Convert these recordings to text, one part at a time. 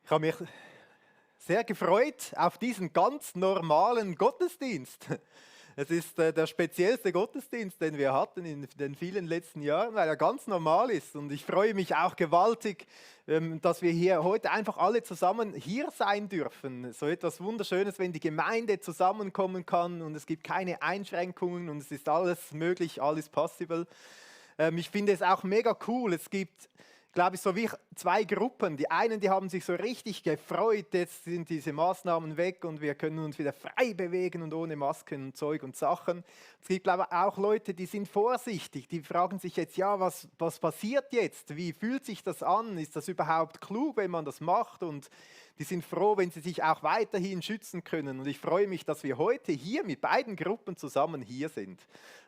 Ich habe mich sehr gefreut auf diesen ganz normalen Gottesdienst. Es ist der speziellste Gottesdienst, den wir hatten in den vielen letzten Jahren, weil er ganz normal ist. Und ich freue mich auch gewaltig, dass wir hier heute einfach alle zusammen hier sein dürfen. So etwas Wunderschönes, wenn die Gemeinde zusammenkommen kann und es gibt keine Einschränkungen und es ist alles möglich, alles possible. Ich finde es auch mega cool. Es gibt, glaube ich, so wie zwei Gruppen. Die einen, die haben sich so richtig gefreut, jetzt sind diese Maßnahmen weg und wir können uns wieder frei bewegen und ohne Masken und Zeug und Sachen. Es gibt, glaube ich, auch Leute, die sind vorsichtig, die fragen sich jetzt, ja, was passiert jetzt? Wie fühlt sich das an? Ist das überhaupt klug, wenn man das macht? Und die sind froh, wenn sie sich auch weiterhin schützen können. Und ich freue mich, dass wir heute hier mit beiden Gruppen zusammen hier sind.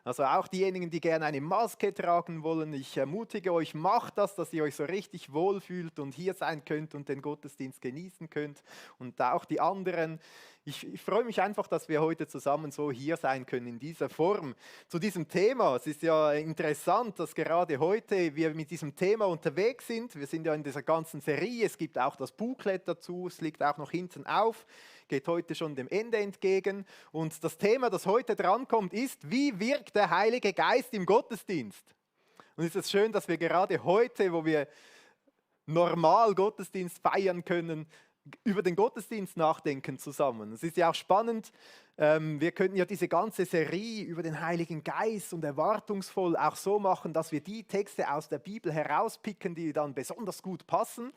Also auch diejenigen, die gerne eine Maske tragen wollen, ich ermutige euch, macht das, dass ihr euch so richtig wohlfühlt und hier sein könnt und den Gottesdienst genießen könnt. Und auch die anderen. Ich freue mich einfach, dass wir heute zusammen so hier sein können in dieser Form. Zu diesem Thema, es ist ja interessant, dass gerade heute wir mit diesem Thema unterwegs sind. Wir sind ja in dieser ganzen Serie, es gibt auch das Booklet dazu, es liegt auch noch hinten auf, geht heute schon dem Ende entgegen. Und das Thema, das heute drankommt, ist, wie wirkt der Heilige Geist im Gottesdienst? Und es ist schön, dass wir gerade heute, wo wir normal Gottesdienst feiern können, über den Gottesdienst nachdenken zusammen. Es ist ja auch spannend, wir könnten ja diese ganze Serie über den Heiligen Geist und erwartungsvoll auch so machen, dass wir die Texte aus der Bibel herauspicken, die dann besonders gut passen.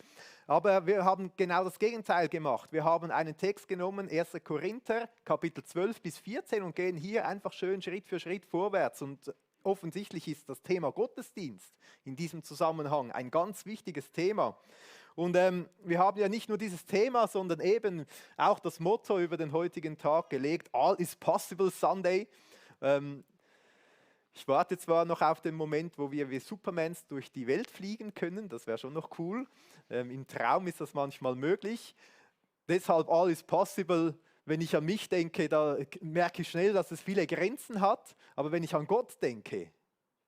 Aber wir haben genau das Gegenteil gemacht. Wir haben einen Text genommen, 1. Korinther, Kapitel 12 bis 14 und gehen hier einfach schön Schritt für Schritt vorwärts. Und offensichtlich ist das Thema Gottesdienst in diesem Zusammenhang ein ganz wichtiges Thema. Und wir haben ja nicht nur dieses Thema, sondern eben auch das Motto über den heutigen Tag gelegt, All is possible Sunday. Ich warte zwar noch auf den Moment, wo wir wie Supermans durch die Welt fliegen können, das wäre schon noch cool. Im Traum ist das manchmal möglich. Deshalb All is possible. Wenn ich an mich denke, da merke ich schnell, dass es viele Grenzen hat. Aber wenn ich an Gott denke,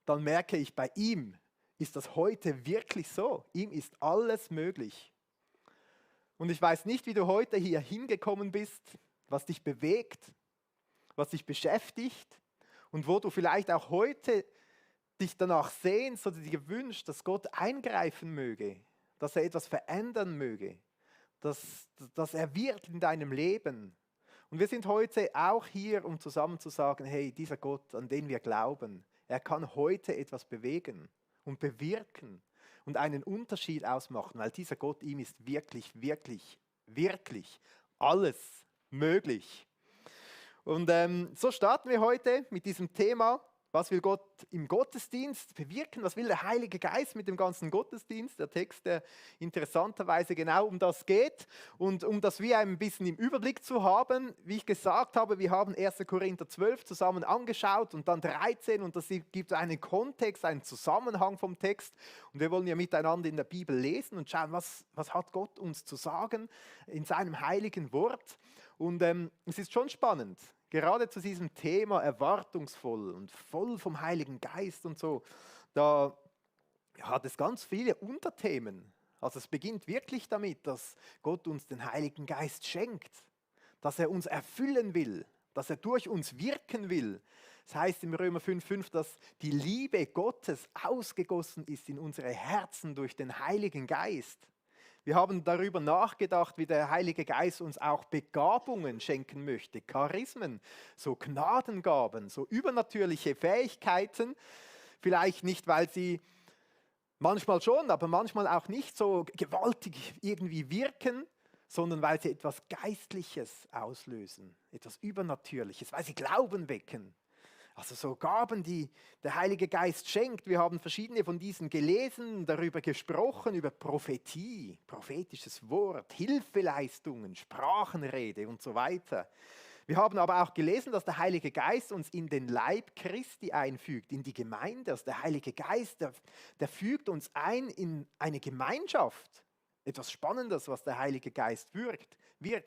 dann merke ich, bei ihm ist das heute wirklich so. Ihm ist alles möglich. Und ich weiß nicht, wie du heute hier hingekommen bist, was dich bewegt, was dich beschäftigt und wo du vielleicht auch heute dich danach sehnst oder dir wünschst, dass Gott eingreifen möge, dass er etwas verändern möge, dass er wirkt in deinem Leben. Und wir sind heute auch hier, um zusammen zu sagen, hey, dieser Gott, an den wir glauben, er kann heute etwas bewegen und bewirken und einen Unterschied ausmachen, weil dieser Gott, ihm ist wirklich, wirklich, wirklich alles möglich. Und so starten wir heute mit diesem Thema. Was will Gott im Gottesdienst bewirken? Was will der Heilige Geist mit dem ganzen Gottesdienst? Der Text, der interessanterweise genau um das geht. Und um das wie ein bisschen im Überblick zu haben, wie ich gesagt habe, wir haben 1. Korinther 12 zusammen angeschaut und dann 13 und das gibt einen Kontext, einen Zusammenhang vom Text. Und wir wollen ja miteinander in der Bibel lesen und schauen, was hat Gott uns zu sagen in seinem heiligen Wort. Und es ist schon spannend. Gerade zu diesem Thema erwartungsvoll und voll vom Heiligen Geist und so, da hat es ganz viele Unterthemen. Also es beginnt wirklich damit, dass Gott uns den Heiligen Geist schenkt, dass er uns erfüllen will, dass er durch uns wirken will. Das heißt im Römer 5,5, dass die Liebe Gottes ausgegossen ist in unsere Herzen durch den Heiligen Geist. Wir haben darüber nachgedacht, wie der Heilige Geist uns auch Begabungen schenken möchte, Charismen, so Gnadengaben, so übernatürliche Fähigkeiten. Vielleicht nicht, weil sie manchmal schon, aber manchmal auch nicht so gewaltig irgendwie wirken, sondern weil sie etwas Geistliches auslösen, etwas Übernatürliches, weil sie Glauben wecken. Also so Gaben, die der Heilige Geist schenkt. Wir haben verschiedene von diesen gelesen, darüber gesprochen, über Prophetie, prophetisches Wort, Hilfeleistungen, Sprachenrede und so weiter. Wir haben aber auch gelesen, dass der Heilige Geist uns in den Leib Christi einfügt, in die Gemeinde. Also der Heilige Geist, der fügt uns ein in eine Gemeinschaft. Etwas Spannendes, was der Heilige Geist wirkt.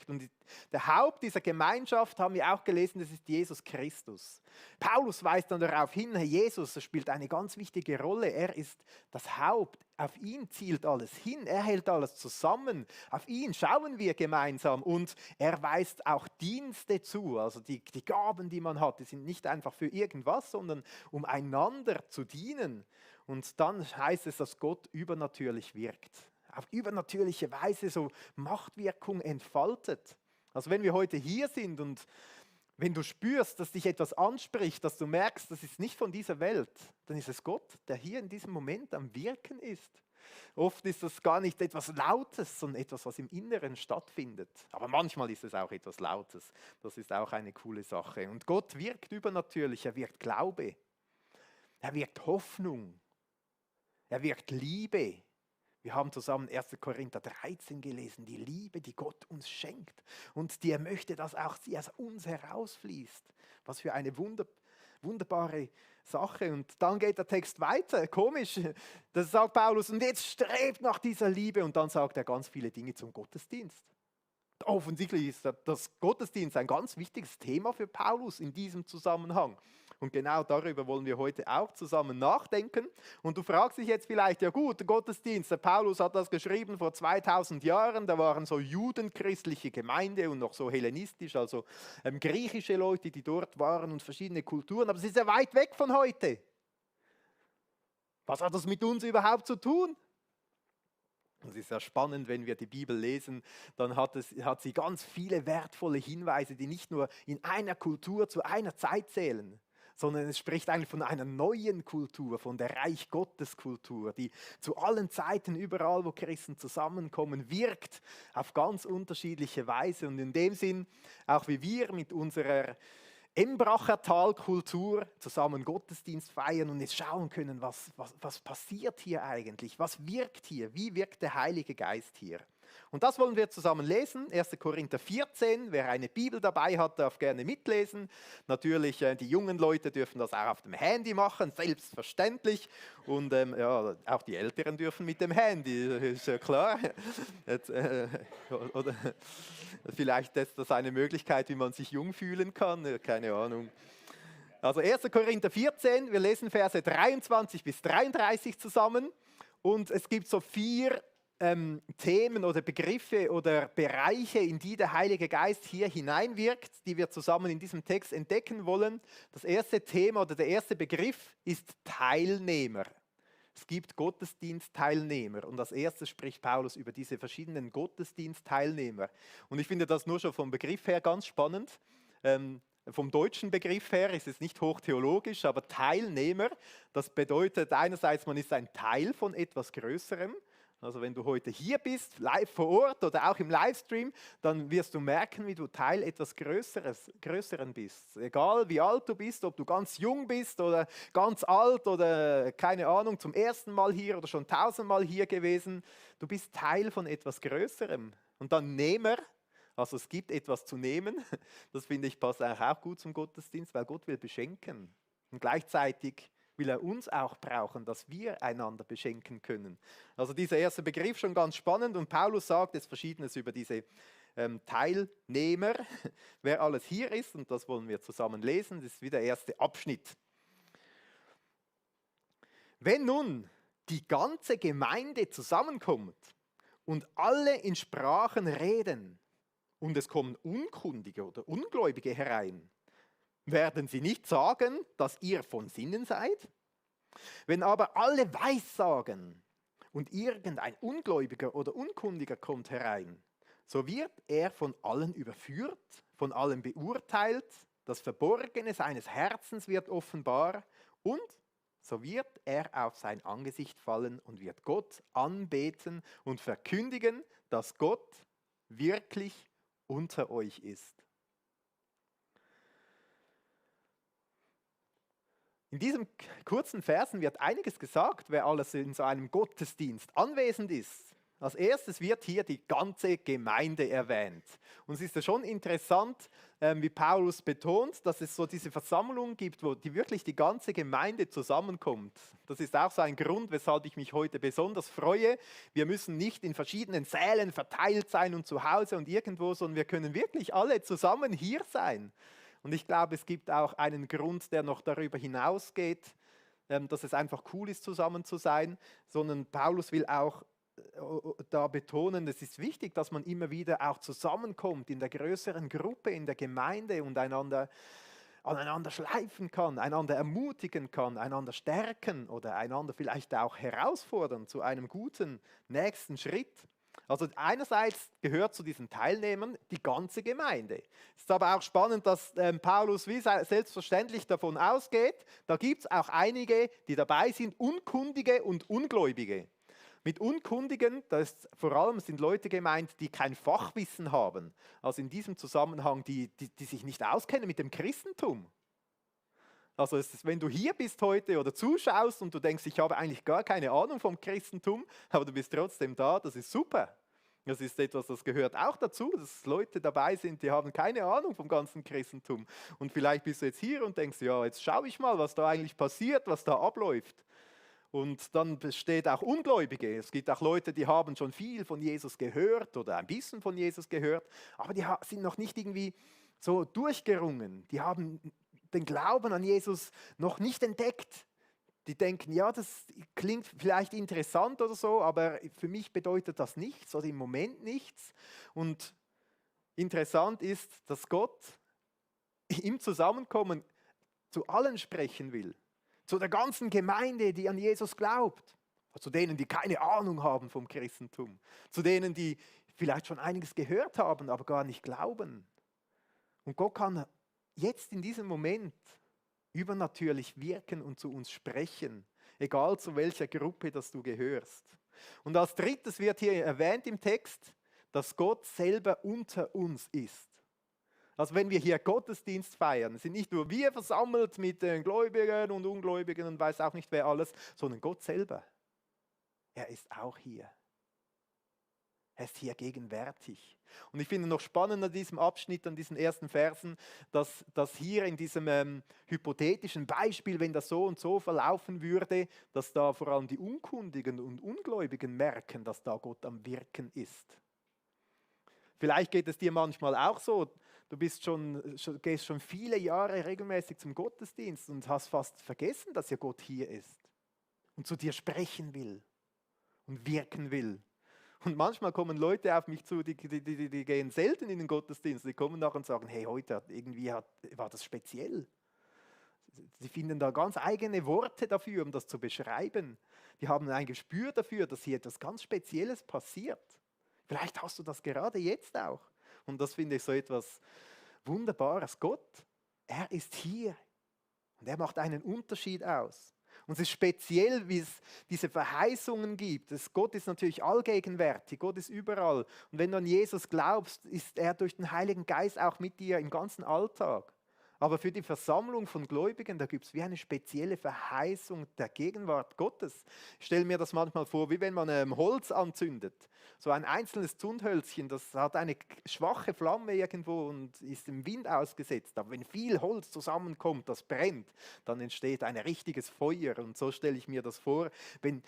Und der Haupt dieser Gemeinschaft, haben wir auch gelesen, das ist Jesus Christus. Paulus weist dann darauf hin, Herr Jesus spielt eine ganz wichtige Rolle. Er ist das Haupt. Auf ihn zielt alles hin. Er hält alles zusammen. Auf ihn schauen wir gemeinsam. Und er weist auch Dienste zu. Also die Gaben, die man hat, die sind nicht einfach für irgendwas, sondern um einander zu dienen. Und dann heißt es, dass Gott übernatürlich wirkt. Auf übernatürliche Weise so Machtwirkung entfaltet. Also wenn wir heute hier sind und wenn du spürst, dass dich etwas anspricht, dass du merkst, das ist nicht von dieser Welt, dann ist es Gott, der hier in diesem Moment am Wirken ist. Oft ist das gar nicht etwas Lautes, sondern etwas, was im Inneren stattfindet. Aber manchmal ist es auch etwas Lautes. Das ist auch eine coole Sache. Und Gott wirkt übernatürlich, er wirkt Glaube, er wirkt Hoffnung, er wirkt Liebe. Wir haben zusammen 1. Korinther 13 gelesen, die Liebe, die Gott uns schenkt und die er möchte, dass auch sie aus uns herausfließt. Was für eine wunderbare Sache. Und dann geht der Text weiter, komisch, das sagt Paulus, und jetzt strebt nach dieser Liebe und dann sagt er ganz viele Dinge zum Gottesdienst. Offensichtlich ist das Gottesdienst ein ganz wichtiges Thema für Paulus in diesem Zusammenhang. Und genau darüber wollen wir heute auch zusammen nachdenken. Und du fragst dich jetzt vielleicht, ja gut, der Gottesdienst, der Paulus hat das geschrieben vor 2000 Jahren, da waren so judenchristliche Gemeinde und noch so hellenistisch, also griechische Leute, die dort waren und verschiedene Kulturen, aber es ist ja weit weg von heute. Was hat das mit uns überhaupt zu tun? Es ist ja spannend, wenn wir die Bibel lesen, dann hat sie ganz viele wertvolle Hinweise, die nicht nur in einer Kultur zu einer Zeit zählen, sondern es spricht eigentlich von einer neuen Kultur, von der Reich Gottes Kultur, die zu allen Zeiten, überall wo Christen zusammenkommen, wirkt auf ganz unterschiedliche Weise. Und in dem Sinn, auch wie wir mit unserer Embracher Talkultur zusammen Gottesdienst feiern und jetzt schauen können, was passiert hier eigentlich, was wirkt hier, wie wirkt der Heilige Geist hier. Und das wollen wir zusammen lesen, 1. Korinther 14, wer eine Bibel dabei hat, darf gerne mitlesen. Natürlich, die jungen Leute dürfen das auch auf dem Handy machen, selbstverständlich. Und ja, auch die Älteren dürfen mit dem Handy, ist ja klar. Jetzt, oder vielleicht ist das eine Möglichkeit, wie man sich jung fühlen kann, keine Ahnung. Also 1. Korinther 14, wir lesen Verse 23 bis 33 zusammen. Und es gibt so 4 Themen oder Begriffe oder Bereiche, in die der Heilige Geist hier hineinwirkt, die wir zusammen in diesem Text entdecken wollen. Das erste Thema oder der erste Begriff ist Teilnehmer. Es gibt Gottesdienstteilnehmer und als erstes spricht Paulus über diese verschiedenen Gottesdienstteilnehmer. Und ich finde das nur schon vom Begriff her ganz spannend. Vom deutschen Begriff her ist es nicht hochtheologisch, aber Teilnehmer, das bedeutet einerseits, man ist ein Teil von etwas Größerem. Also wenn du heute hier bist, live vor Ort oder auch im Livestream, dann wirst du merken, wie du Teil etwas Größeren bist. Egal wie alt du bist, ob du ganz jung bist oder ganz alt oder keine Ahnung, zum ersten Mal hier oder schon 1000-mal hier gewesen, du bist Teil von etwas Größerem. Und dann Nehmer, also es gibt etwas zu nehmen, das finde ich passt auch gut zum Gottesdienst, weil Gott will beschenken. Und gleichzeitig will er uns auch brauchen, dass wir einander beschenken können. Also dieser erste Begriff schon ganz spannend und Paulus sagt jetzt Verschiedenes über diese Teilnehmer, wer alles hier ist und das wollen wir zusammen lesen, das ist wieder der erste Abschnitt. Wenn nun die ganze Gemeinde zusammenkommt und alle in Sprachen reden und es kommen Unkundige oder Ungläubige herein, werden sie nicht sagen, dass ihr von Sinnen seid? Wenn aber alle Weissagen und irgendein Ungläubiger oder Unkundiger kommt herein, so wird er von allen überführt, von allen beurteilt, das Verborgene seines Herzens wird offenbar und so wird er auf sein Angesicht fallen und wird Gott anbeten und verkündigen, dass Gott wirklich unter euch ist. In diesen kurzen Versen wird einiges gesagt, wer alles in so einem Gottesdienst anwesend ist. Als erstes wird hier die ganze Gemeinde erwähnt. Und es ist ja schon interessant, wie Paulus betont, dass es so diese Versammlung gibt, wo wirklich die ganze Gemeinde zusammenkommt. Das ist auch so ein Grund, weshalb ich mich heute besonders freue. Wir müssen nicht in verschiedenen Sälen verteilt sein und zu Hause und irgendwo, sondern wir können wirklich alle zusammen hier sein. Und ich glaube, es gibt auch einen Grund, der noch darüber hinausgeht, dass es einfach cool ist, zusammen zu sein, sondern Paulus will auch da betonen, es ist wichtig, dass man immer wieder auch zusammenkommt in der größeren Gruppe, in der Gemeinde und einander aneinander schleifen kann, einander ermutigen kann, einander stärken oder einander vielleicht auch herausfordern zu einem guten nächsten Schritt. Also einerseits gehört zu diesen Teilnehmern die ganze Gemeinde. Es ist aber auch spannend, dass Paulus wie selbstverständlich davon ausgeht, da gibt es auch einige, die dabei sind, Unkundige und Ungläubige. Mit Unkundigen, das vor allem sind Leute gemeint, die kein Fachwissen haben. Also in diesem Zusammenhang, die sich nicht auskennen mit dem Christentum. Also wenn du hier bist heute oder zuschaust und du denkst, ich habe eigentlich gar keine Ahnung vom Christentum, aber du bist trotzdem da, das ist super. Das ist etwas, das gehört auch dazu, dass Leute dabei sind, die haben keine Ahnung vom ganzen Christentum. Und vielleicht bist du jetzt hier und denkst, ja, jetzt schaue ich mal, was da eigentlich passiert, was da abläuft. Und dann besteht auch Ungläubige. Es gibt auch Leute, die haben schon viel von Jesus gehört oder ein bisschen von Jesus gehört, aber die sind noch nicht irgendwie so durchgerungen. Die haben den Glauben an Jesus noch nicht entdeckt. Die denken, ja, das klingt vielleicht interessant oder so, aber für mich bedeutet das nichts oder im Moment nichts. Und interessant ist, dass Gott im Zusammenkommen zu allen sprechen will. Zu der ganzen Gemeinde, die an Jesus glaubt. Zu denen, die keine Ahnung haben vom Christentum. Zu denen, die vielleicht schon einiges gehört haben, aber gar nicht glauben. Und Gott kann jetzt in diesem Moment übernatürlich wirken und zu uns sprechen. Egal zu welcher Gruppe das du gehörst. Und als drittes wird hier erwähnt im Text, dass Gott selber unter uns ist. Also wenn wir hier Gottesdienst feiern, sind nicht nur wir versammelt mit den Gläubigen und Ungläubigen und weiß auch nicht wer alles, sondern Gott selber. Er ist auch hier. Er ist hier gegenwärtig. Und ich finde noch spannend an diesem Abschnitt, an diesen ersten Versen, dass hier in diesem hypothetischen Beispiel, wenn das so und so verlaufen würde, dass da vor allem die Unkundigen und Ungläubigen merken, dass da Gott am Wirken ist. Vielleicht geht es dir manchmal auch so, du gehst schon viele Jahre regelmäßig zum Gottesdienst und hast fast vergessen, dass ja Gott hier ist und zu dir sprechen will und wirken will. Und manchmal kommen Leute auf mich zu, die gehen selten in den Gottesdienst, die kommen nachher und sagen, hey, heute war das speziell. Sie finden da ganz eigene Worte dafür, um das zu beschreiben. Die haben ein Gespür dafür, dass hier etwas ganz Spezielles passiert. Vielleicht hast du das gerade jetzt auch. Und das finde ich so etwas Wunderbares. Gott, er ist hier und er macht einen Unterschied aus. Und es ist speziell, wie es diese Verheißungen gibt. Gott ist natürlich allgegenwärtig, Gott ist überall. Und wenn du an Jesus glaubst, ist er durch den Heiligen Geist auch mit dir im ganzen Alltag. Aber für die Versammlung von Gläubigen, da gibt es wie eine spezielle Verheißung der Gegenwart Gottes. Ich stelle mir das manchmal vor, wie wenn man Holz anzündet. So ein einzelnes Zündhölzchen, das hat eine schwache Flamme irgendwo und ist im Wind ausgesetzt. Aber wenn viel Holz zusammenkommt, das brennt, dann entsteht ein richtiges Feuer. Und so stelle ich mir das vor. Wenn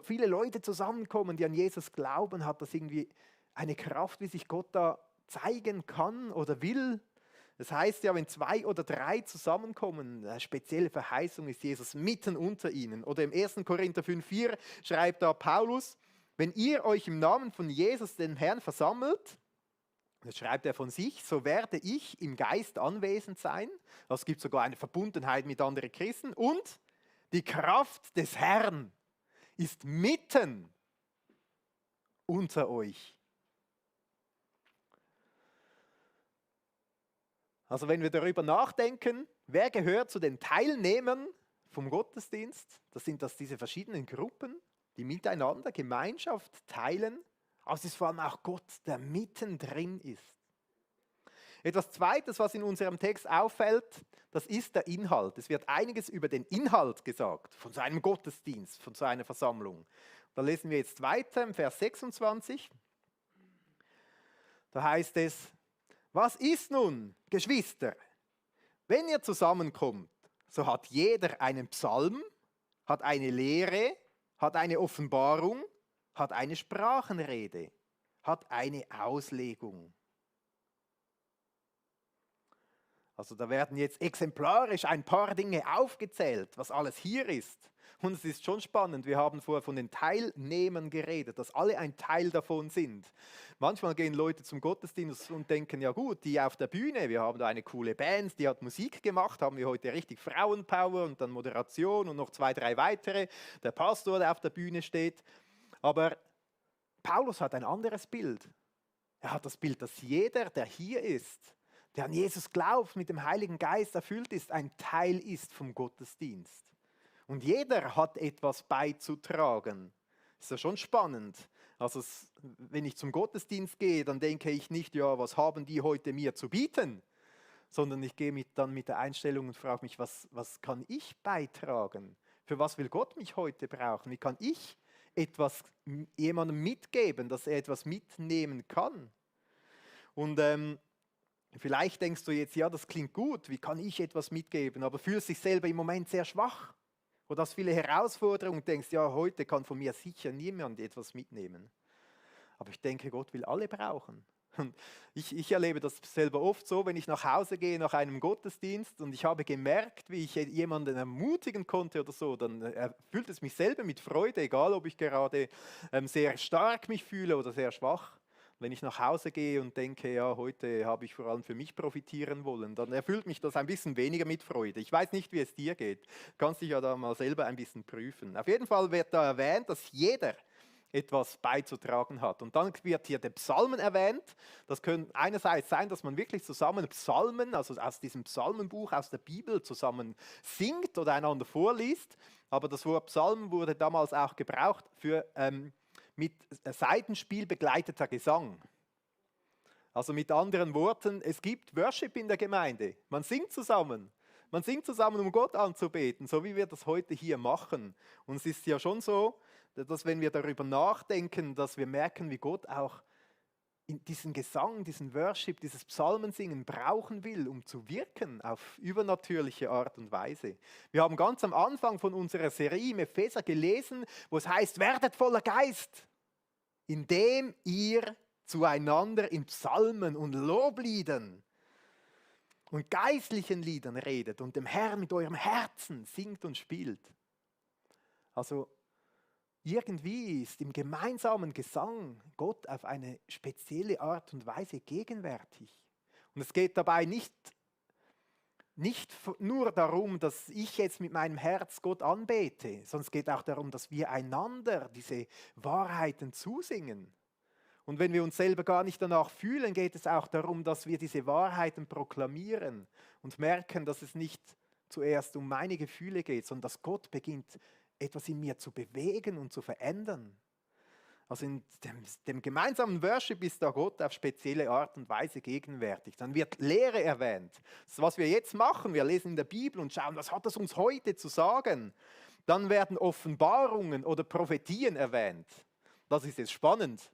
viele Leute zusammenkommen, die an Jesus glauben, hat das irgendwie eine Kraft, wie sich Gott da zeigen kann oder will. Das heißt ja, wenn 2 oder 3 zusammenkommen, eine spezielle Verheißung ist Jesus mitten unter ihnen. Oder im 1. Korinther 5,4 schreibt da Paulus, wenn ihr euch im Namen von Jesus, dem Herrn, versammelt, das schreibt er von sich, so werde ich im Geist anwesend sein. Es gibt sogar eine Verbundenheit mit anderen Christen. Und die Kraft des Herrn ist mitten unter euch. Also wenn wir darüber nachdenken, wer gehört zu den Teilnehmern vom Gottesdienst, das sind diese verschiedenen Gruppen, die miteinander Gemeinschaft teilen, aber es ist vor allem auch Gott, der mittendrin ist. Etwas Zweites, was in unserem Text auffällt, das ist der Inhalt. Es wird einiges über den Inhalt gesagt, von so einem Gottesdienst, von so einer Versammlung. Da lesen wir jetzt weiter im Vers 26. Da heißt es, was ist nun, Geschwister? Wenn ihr zusammenkommt, so hat jeder einen Psalm, hat eine Lehre, hat eine Offenbarung, hat eine Sprachenrede, hat eine Auslegung. Also da werden jetzt exemplarisch ein paar Dinge aufgezählt, was alles hier ist. Und es ist schon spannend, wir haben vorher von den Teilnehmern geredet, dass alle ein Teil davon sind. Manchmal gehen Leute zum Gottesdienst und denken, ja gut, die auf der Bühne, wir haben da eine coole Band, die hat Musik gemacht, haben wir heute richtig Frauenpower und dann Moderation und noch 2, 3 weitere, der Pastor, der auf der Bühne steht. Aber Paulus hat ein anderes Bild. Er hat das Bild, dass jeder, der hier ist, der an Jesus glaubt, mit dem Heiligen Geist erfüllt ist, ein Teil ist vom Gottesdienst. Und jeder hat etwas beizutragen. Ist ja schon spannend. Also wenn ich zum Gottesdienst gehe, dann denke ich nicht, ja, was haben die heute mir zu bieten? Sondern ich gehe dann mit der Einstellung und frage mich, was kann ich beitragen? Für was will Gott mich heute brauchen? Wie kann ich etwas jemandem mitgeben, dass er etwas mitnehmen kann? Und vielleicht denkst du jetzt, ja, das klingt gut, wie kann ich etwas mitgeben, aber fühlst dich selber im Moment sehr schwach oder hast viele Herausforderungen und denkst, ja, heute kann von mir sicher niemand etwas mitnehmen. Aber ich denke, Gott will alle brauchen. Und ich erlebe das selber oft so, wenn ich nach Hause gehe nach einem Gottesdienst und ich habe gemerkt, wie ich jemanden ermutigen konnte oder so, dann erfüllt es mich selber mit Freude, egal ob ich gerade sehr stark mich fühle oder sehr schwach. Wenn ich nach Hause gehe und denke, ja, heute habe ich vor allem für mich profitieren wollen, dann erfüllt mich das ein bisschen weniger mit Freude. Ich weiß nicht, wie es dir geht. Du kannst dich ja da mal selber ein bisschen prüfen. Auf jeden Fall wird da erwähnt, dass jeder etwas beizutragen hat. Und dann wird hier der Psalmen erwähnt. Das könnte einerseits sein, dass man wirklich zusammen Psalmen, also aus diesem Psalmenbuch, aus der Bibel zusammen singt oder einander vorliest. Aber das Wort Psalmen wurde damals auch gebraucht für mit Saitenspiel begleiteter Gesang. Also mit anderen Worten, es gibt Worship in der Gemeinde. Man singt zusammen. Man singt zusammen, um Gott anzubeten, so wie wir das heute hier machen. Und es ist ja schon so, dass wenn wir darüber nachdenken, dass wir merken, wie Gott auch in diesen Gesang, diesen Worship, dieses Psalmensingen brauchen will, um zu wirken auf übernatürliche Art und Weise. Wir haben ganz am Anfang von unserer Serie im Epheser gelesen, wo es heißt, werdet voller Geist, indem ihr zueinander in Psalmen und Lobliedern und geistlichen Liedern redet und dem Herrn mit eurem Herzen singt und spielt. Also irgendwie ist im gemeinsamen Gesang Gott auf eine spezielle Art und Weise gegenwärtig. Und es geht dabei nicht nur darum, dass ich jetzt mit meinem Herz Gott anbete, sondern es geht auch darum, dass wir einander diese Wahrheiten zusingen. Und wenn wir uns selber gar nicht danach fühlen, geht es auch darum, dass wir diese Wahrheiten proklamieren und merken, dass es nicht zuerst um meine Gefühle geht, sondern dass Gott beginnt, etwas in mir zu bewegen und zu verändern. Also in dem gemeinsamen Worship ist da Gott auf spezielle Art und Weise gegenwärtig. Dann wird Lehre erwähnt. Das ist, was wir jetzt machen. Wir lesen in der Bibel und schauen, was hat das uns heute zu sagen. Dann werden Offenbarungen oder Prophetien erwähnt. Das ist jetzt spannend.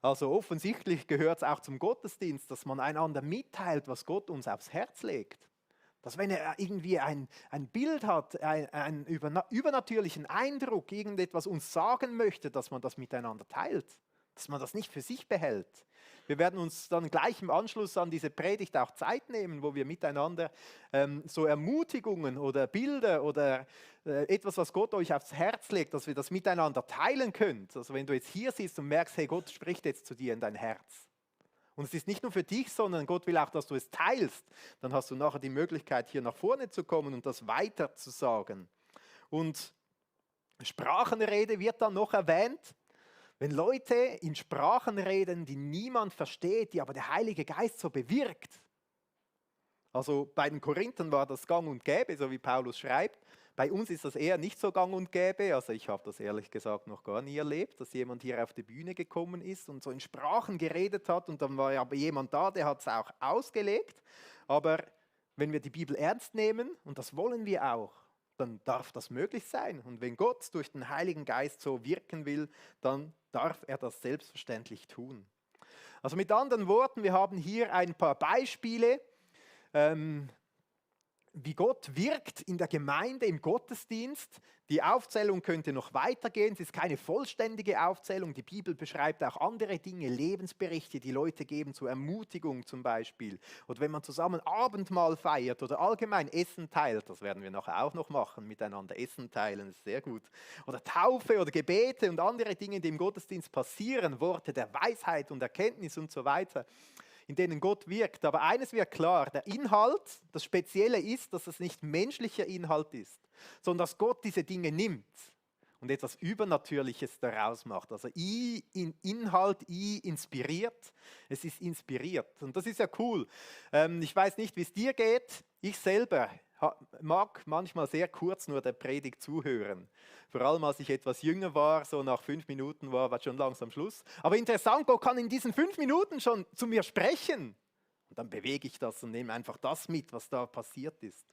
Also offensichtlich gehört es auch zum Gottesdienst, dass man einander mitteilt, was Gott uns aufs Herz legt. Dass wenn er irgendwie ein Bild hat, einen übernatürlichen Eindruck, irgendetwas uns sagen möchte, dass man das miteinander teilt. Dass man das nicht für sich behält. Wir werden uns dann gleich im Anschluss an diese Predigt auch Zeit nehmen, wo wir miteinander so Ermutigungen oder Bilder oder etwas, was Gott euch aufs Herz legt, dass wir das miteinander teilen könnt. Also wenn du jetzt hier siehst und merkst, hey, Gott spricht jetzt zu dir in dein Herz. Und es ist nicht nur für dich, sondern Gott will auch, dass du es teilst. Dann hast du nachher die Möglichkeit, hier nach vorne zu kommen und das weiter zu sagen. Und Sprachenrede wird dann noch erwähnt. Wenn Leute in Sprachen reden, die niemand versteht, die aber der Heilige Geist so bewirkt. Also bei den Korinthern war das gang und gäbe, so wie Paulus schreibt. Bei uns ist das eher nicht so gang und gäbe. Also ich habe das ehrlich gesagt noch gar nie erlebt, dass jemand hier auf die Bühne gekommen ist und so in Sprachen geredet hat und dann war ja aber jemand da, der hat es auch ausgelegt. Aber wenn wir die Bibel ernst nehmen, und das wollen wir auch, dann darf das möglich sein. Und wenn Gott durch den Heiligen Geist so wirken will, dann darf er das selbstverständlich tun. Also mit anderen Worten, wir haben hier ein paar Beispiele, wie Gott wirkt in der Gemeinde, im Gottesdienst. Die Aufzählung könnte noch weitergehen. Es ist keine vollständige Aufzählung. Die Bibel beschreibt auch andere Dinge, Lebensberichte, die Leute geben zur Ermutigung zum Beispiel. Oder wenn man zusammen Abendmahl feiert oder allgemein Essen teilt, das werden wir nachher auch noch machen, miteinander Essen teilen, ist sehr gut. Oder Taufe oder Gebete und andere Dinge, die im Gottesdienst passieren, Worte der Weisheit und Erkenntnis und so weiter, in denen Gott wirkt. Aber eines wird klar, der Inhalt, das Spezielle ist, dass es nicht menschlicher Inhalt ist, sondern dass Gott diese Dinge nimmt und etwas Übernatürliches daraus macht. Also Inhalt, inspiriert, es ist inspiriert. Und das ist ja cool. Ich weiß nicht, wie es dir geht. Ich selber mag manchmal sehr kurz nur der Predigt zuhören. Vor allem, als ich etwas jünger war, so nach 5 Minuten war schon langsam Schluss. Aber interessant, Gott kann in diesen 5 Minuten schon zu mir sprechen. Und dann bewege ich das und nehme einfach das mit, was da passiert ist.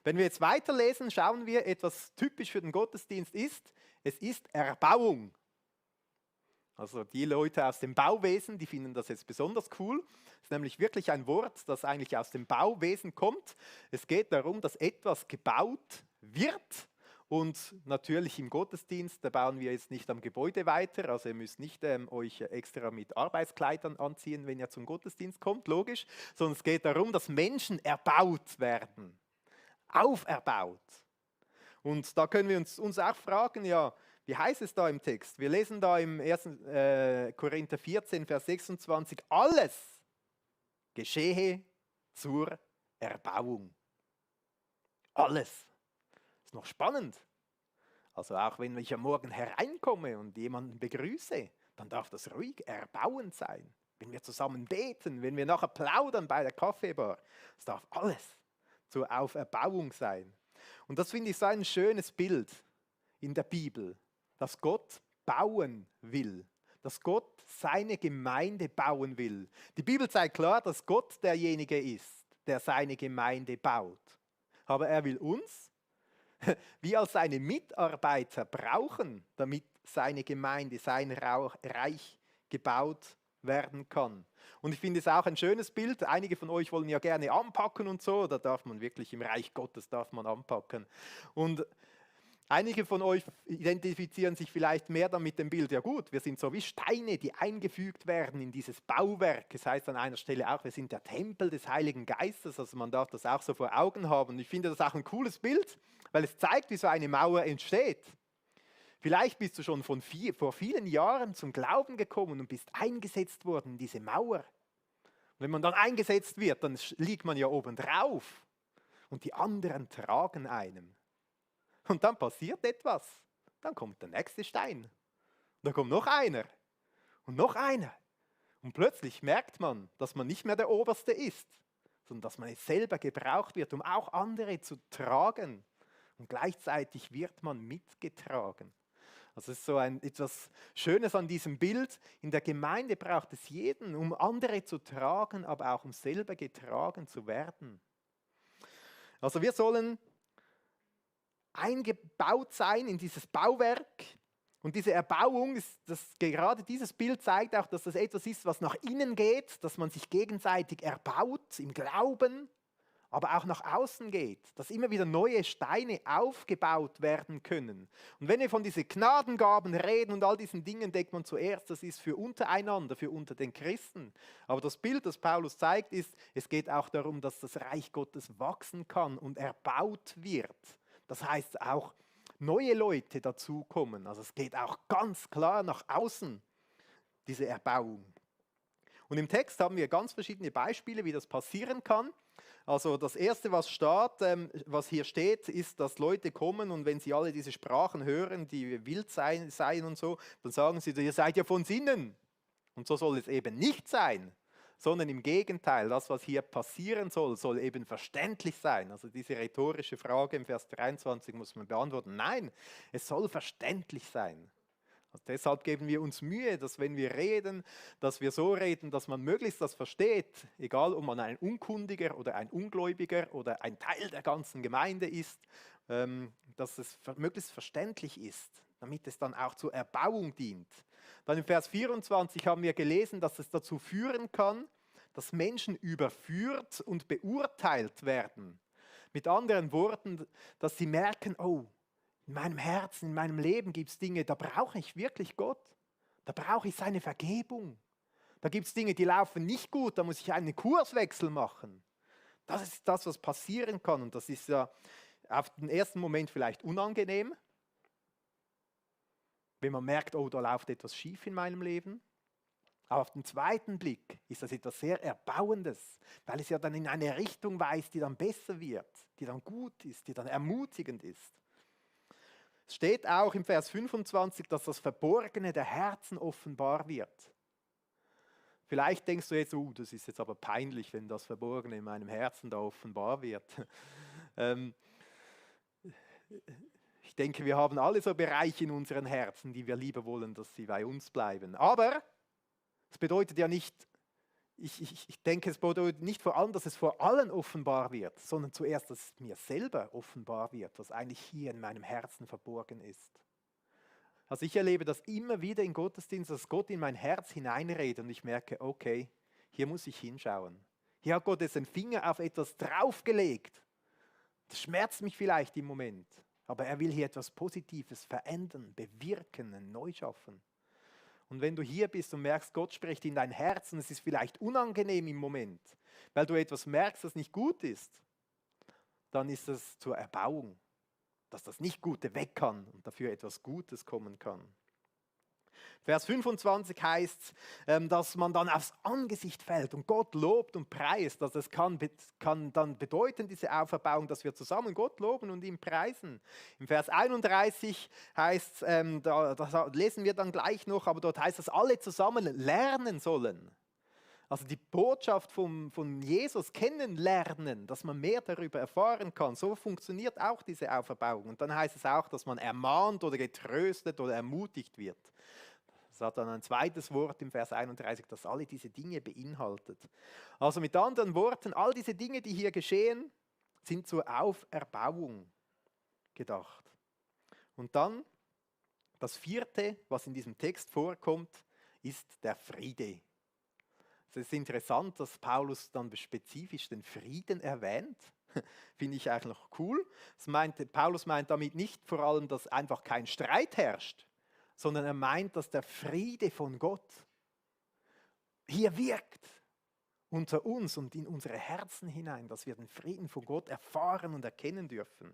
Wenn wir jetzt weiterlesen, schauen wir, etwas typisch für den Gottesdienst ist, es ist Erbauung. Also die Leute aus dem Bauwesen, die finden das jetzt besonders cool. Es ist nämlich wirklich ein Wort, das eigentlich aus dem Bauwesen kommt. Es geht darum, dass etwas gebaut wird. Und natürlich im Gottesdienst, da bauen wir jetzt nicht am Gebäude weiter. Also ihr müsst nicht euch extra mit Arbeitskleidern anziehen, wenn ihr zum Gottesdienst kommt, logisch. Sondern es geht darum, dass Menschen erbaut werden, auferbaut. Und da können wir uns auch fragen, ja, wie heißt es da im Text? Wir lesen da im 1. Korinther 14, Vers 26, alles geschehe zur Erbauung. Alles. Ist noch spannend. Also auch wenn ich am Morgen hereinkomme und jemanden begrüße, dann darf das ruhig erbauend sein. Wenn wir zusammen beten, wenn wir nachher plaudern bei der Kaffeebar, es darf alles zur Auferbauung sein. Und das finde ich so ein schönes Bild in der Bibel, dass Gott bauen will, dass Gott seine Gemeinde bauen will. Die Bibel zeigt klar, dass Gott derjenige ist, der seine Gemeinde baut. Aber er will uns, wie als seine Mitarbeiter brauchen, damit seine Gemeinde, sein Reich gebaut werden kann. Und ich finde es auch ein schönes Bild. Einige von euch wollen ja gerne anpacken und so. Da darf man wirklich im Reich Gottes darf man anpacken. Und einige von euch identifizieren sich vielleicht mehr dann mit dem Bild, ja gut, wir sind so wie Steine, die eingefügt werden in dieses Bauwerk. Es heißt an einer Stelle auch, wir sind der Tempel des Heiligen Geistes, also man darf das auch so vor Augen haben. Und ich finde das auch ein cooles Bild, weil es zeigt, wie so eine Mauer entsteht. Vielleicht bist du schon vor vielen Jahren zum Glauben gekommen und bist eingesetzt worden in diese Mauer. Und wenn man dann eingesetzt wird, dann liegt man ja oben drauf und die anderen tragen einem. Und dann passiert etwas. Dann kommt der nächste Stein. Und dann kommt noch einer. Und noch einer. Und plötzlich merkt man, dass man nicht mehr der Oberste ist, sondern dass man es selber gebraucht wird, um auch andere zu tragen. Und gleichzeitig wird man mitgetragen. Also es ist so etwas Schönes an diesem Bild. In der Gemeinde braucht es jeden, um andere zu tragen, aber auch um selber getragen zu werden. Also wir sollen eingebaut sein in dieses Bauwerk. Und diese Erbauung, gerade dieses Bild zeigt auch, dass das etwas ist, was nach innen geht, dass man sich gegenseitig erbaut im Glauben, aber auch nach außen geht, dass immer wieder neue Steine aufgebaut werden können. Und wenn wir von diesen Gnadengaben reden und all diesen Dingen, denkt man zuerst, das ist für untereinander, für unter den Christen. Aber das Bild, das Paulus zeigt, ist, es geht auch darum, dass das Reich Gottes wachsen kann und erbaut wird. Das heißt auch, neue Leute dazukommen. Also es geht auch ganz klar nach außen, diese Erbauung. Und im Text haben wir ganz verschiedene Beispiele, wie das passieren kann. Also das Erste, was hier steht, ist, dass Leute kommen und wenn sie alle diese Sprachen hören, die wild seien und so, dann sagen sie, ihr seid ja von Sinnen. Und so soll es eben nicht sein, sondern im Gegenteil, das, was hier passieren soll, soll eben verständlich sein. Also diese rhetorische Frage im Vers 23 muss man beantworten. Nein, es soll verständlich sein. Also deshalb geben wir uns Mühe, dass wenn wir reden, dass wir so reden, dass man möglichst das versteht, egal ob man ein Unkundiger oder ein Ungläubiger oder ein Teil der ganzen Gemeinde ist, dass es möglichst verständlich ist, damit es dann auch zur Erbauung dient. Dann im Vers 24 haben wir gelesen, dass es dazu führen kann, dass Menschen überführt und beurteilt werden. Mit anderen Worten, dass sie merken, oh, in meinem Herzen, in meinem Leben gibt es Dinge, da brauche ich wirklich Gott. Da brauche ich seine Vergebung. Da gibt es Dinge, die laufen nicht gut, da muss ich einen Kurswechsel machen. Das ist das, was passieren kann. Und das ist ja auf den ersten Moment vielleicht unangenehm, wenn man merkt, oh, da läuft etwas schief in meinem Leben. Aber auf den zweiten Blick ist das etwas sehr Erbauendes, weil es ja dann in eine Richtung weist, die dann besser wird, die dann gut ist, die dann ermutigend ist. Es steht auch im Vers 25, dass das Verborgene der Herzen offenbar wird. Vielleicht denkst du jetzt, das ist jetzt aber peinlich, wenn das Verborgene in meinem Herzen da offenbar wird. Ich denke, wir haben alle so Bereiche in unseren Herzen, die wir lieber wollen, dass sie bei uns bleiben. Aber es bedeutet ja nicht, ich denke, es bedeutet nicht vor allem, dass es vor allen offenbar wird, sondern zuerst, dass es mir selber offenbar wird, was eigentlich hier in meinem Herzen verborgen ist. Also ich erlebe das immer wieder in Gottesdienst, dass Gott in mein Herz hineinredet und ich merke, okay, hier muss ich hinschauen. Hier hat Gott jetzt den Finger auf etwas draufgelegt. Das schmerzt mich vielleicht im Moment, aber er will hier etwas Positives verändern, bewirken, neu schaffen. Und wenn du hier bist und merkst, Gott spricht in dein Herz und es ist vielleicht unangenehm im Moment, weil du etwas merkst, das nicht gut ist, dann ist es zur Erbauung, dass das Nicht-Gute weg kann und dafür etwas Gutes kommen kann. Vers 25 heißt, dass man dann aufs Angesicht fällt und Gott lobt und preist. Also es kann dann bedeuten, diese Auferbauung, dass wir zusammen Gott loben und ihn preisen. Im Vers 31 heißt, das lesen wir dann gleich noch, aber dort heißt, dass alle zusammen lernen sollen. Also die Botschaft von Jesus kennenlernen, dass man mehr darüber erfahren kann. So funktioniert auch diese Auferbauung. Und dann heißt es auch, dass man ermahnt oder getröstet oder ermutigt wird. Es hat dann ein zweites Wort im Vers 31, das alle diese Dinge beinhaltet. Also mit anderen Worten, all diese Dinge, die hier geschehen, sind zur Auferbauung gedacht. Und dann das vierte, was in diesem Text vorkommt, ist der Friede. Es ist interessant, dass Paulus dann spezifisch den Frieden erwähnt. Finde ich eigentlich noch cool. Paulus meint damit nicht vor allem, dass einfach kein Streit herrscht, sondern er meint, dass der Friede von Gott hier wirkt unter uns und in unsere Herzen hinein, dass wir den Frieden von Gott erfahren und erkennen dürfen.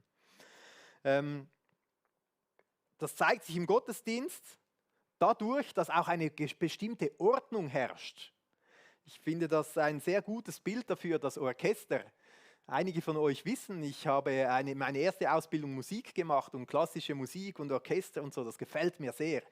Das zeigt sich im Gottesdienst dadurch, dass auch eine bestimmte Ordnung herrscht. Ich finde das ein sehr gutes Bild dafür, das Orchester. Einige von euch wissen, ich habe meine erste Ausbildung Musik gemacht und klassische Musik und Orchester und so, das gefällt mir sehr.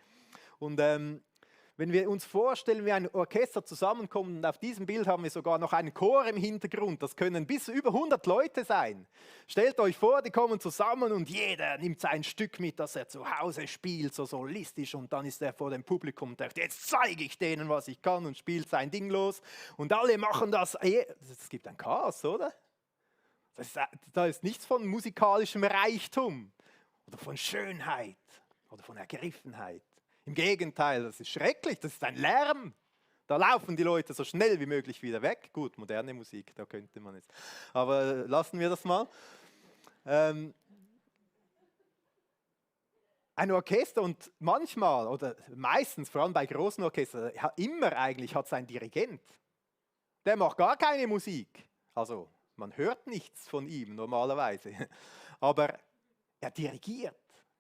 Und wenn wir uns vorstellen, wie ein Orchester zusammenkommt, und auf diesem Bild haben wir sogar noch einen Chor im Hintergrund, das können bis über 100 Leute sein. Stellt euch vor, die kommen zusammen und jeder nimmt sein Stück mit, das er zu Hause spielt, so solistisch, und dann ist er vor dem Publikum und sagt, jetzt zeige ich denen, was ich kann, und spielt sein Ding los. Und alle machen das. Es gibt ein Chaos, oder? Da ist nichts von musikalischem Reichtum oder von Schönheit oder von Ergriffenheit. Im Gegenteil, das ist schrecklich, das ist ein Lärm. Da laufen die Leute so schnell wie möglich wieder weg. Gut, moderne Musik, da könnte man es. Aber lassen wir das mal. Ein Orchester, und manchmal oder meistens, vor allem bei großen Orchestern, immer eigentlich hat es einen Dirigent. Der macht gar keine Musik. Also man hört nichts von ihm normalerweise, aber er dirigiert,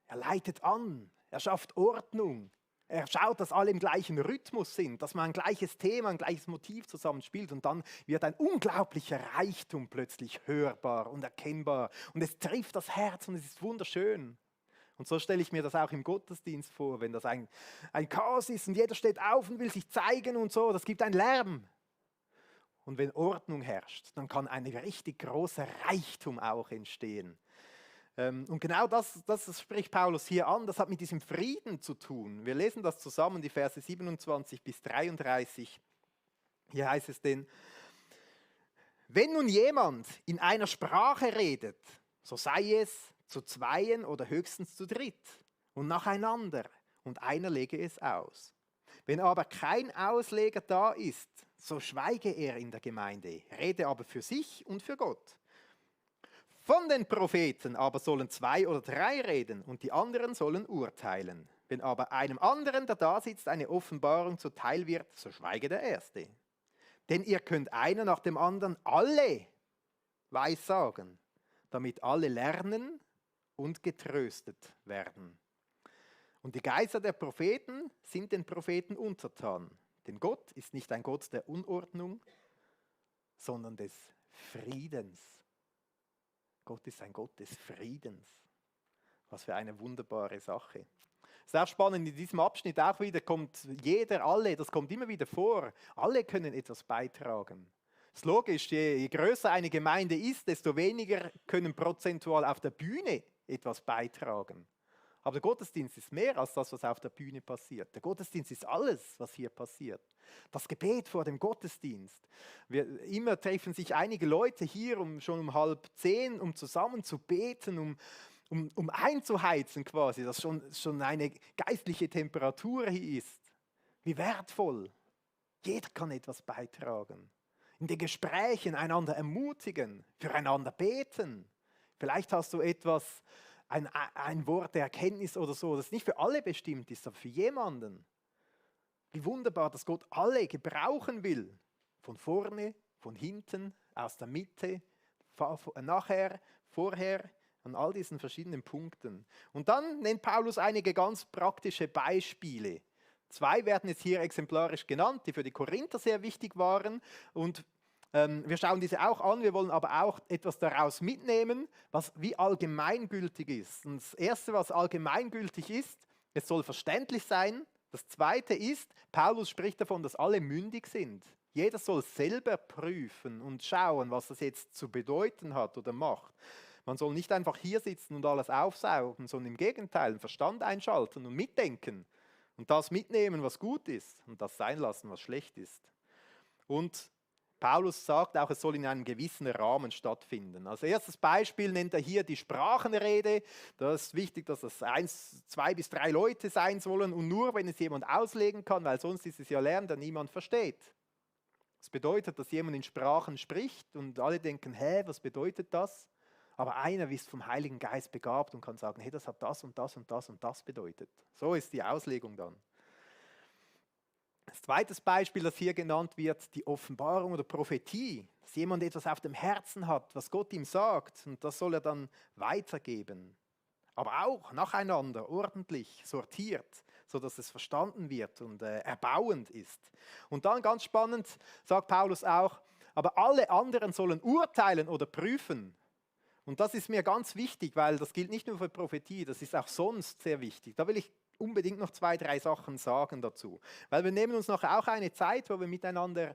er leitet an, er schafft Ordnung, er schaut, dass alle im gleichen Rhythmus sind, dass man ein gleiches Thema, ein gleiches Motiv zusammenspielt, und dann wird ein unglaublicher Reichtum plötzlich hörbar und erkennbar und es trifft das Herz und es ist wunderschön. Und so stelle ich mir das auch im Gottesdienst vor, wenn das ein Chaos ist und jeder steht auf und will sich zeigen und so, das gibt einen Lärm. und wenn Ordnung herrscht, dann kann ein richtig großer Reichtum auch entstehen. Und genau das spricht Paulus hier an, das hat mit diesem Frieden zu tun. Wir lesen das zusammen, die Verse 27 bis 33. Hier heißt es denn: Wenn nun jemand in einer Sprache redet, so sei es zu zweien oder höchstens zu dritt und nacheinander, und einer lege es aus. Wenn aber kein Ausleger da ist, so schweige er in der Gemeinde, rede aber für sich und für Gott. Von den Propheten aber sollen 2 oder 3 reden und die anderen sollen urteilen. Wenn aber einem anderen, der da sitzt, eine Offenbarung zuteil wird, so schweige der Erste. Denn ihr könnt einer nach dem anderen alle weissagen, damit alle lernen und getröstet werden. Und die Geister der Propheten sind den Propheten untertan. Denn Gott ist nicht ein Gott der Unordnung, sondern des Friedens. Gott ist ein Gott des Friedens. Was für eine wunderbare Sache. Es ist auch spannend, in diesem Abschnitt auch wieder kommt jeder, alle, das kommt immer wieder vor. Alle können etwas beitragen. Das ist logisch, je größer eine Gemeinde ist, desto weniger können prozentual auf der Bühne etwas beitragen. Aber der Gottesdienst ist mehr als das, was auf der Bühne passiert. Der Gottesdienst ist alles, was hier passiert. Das Gebet vor dem Gottesdienst. Immer treffen sich einige Leute hier schon um 9:30, um zusammen zu beten, um einzuheizen quasi, dass schon eine geistliche Temperatur hier ist. Wie wertvoll. Jeder kann etwas beitragen. In den Gesprächen einander ermutigen, füreinander beten. Vielleicht hast du etwas, ein Wort der Erkenntnis oder so, das nicht für alle bestimmt ist, aber für jemanden. Wie wunderbar, dass Gott alle gebrauchen will. Von vorne, von hinten, aus der Mitte, nachher, vorher, an all diesen verschiedenen Punkten. Und dann nennt Paulus einige ganz praktische Beispiele. 2 werden jetzt hier exemplarisch genannt, die für die Korinther sehr wichtig waren. Und wir schauen diese auch an, wir wollen aber auch etwas daraus mitnehmen, was wie allgemeingültig ist. Und das Erste, was allgemeingültig ist, es soll verständlich sein. Das Zweite ist, Paulus spricht davon, dass alle mündig sind. Jeder soll selber prüfen und schauen, was das jetzt zu bedeuten hat oder macht. Man soll nicht einfach hier sitzen und alles aufsaugen, sondern im Gegenteil, den Verstand einschalten und mitdenken und das mitnehmen, was gut ist, und das sein lassen, was schlecht ist. Und Paulus sagt auch, es soll in einem gewissen Rahmen stattfinden. Als erstes Beispiel nennt er hier die Sprachenrede. Das ist wichtig, dass das 1, 2 bis 3 Leute sein sollen und nur, wenn es jemand auslegen kann, weil sonst ist es ja Lernen, der niemand versteht. Das bedeutet, dass jemand in Sprachen spricht und alle denken, was bedeutet das? Aber einer ist vom Heiligen Geist begabt und kann sagen, das hat das und das und das und das bedeutet. So ist die Auslegung dann. Das zweite Beispiel, das hier genannt wird, die Offenbarung oder Prophetie, dass jemand etwas auf dem Herzen hat, was Gott ihm sagt, und das soll er dann weitergeben. Aber auch nacheinander, ordentlich, sortiert, sodass es verstanden wird und erbauend ist. Und dann ganz spannend, sagt Paulus auch, aber alle anderen sollen urteilen oder prüfen. Und das ist mir ganz wichtig, weil das gilt nicht nur für Prophetie, das ist auch sonst sehr wichtig. Da will ich unbedingt noch 2, 3 Sachen sagen dazu. Weil wir nehmen uns nachher auch eine Zeit, wo wir miteinander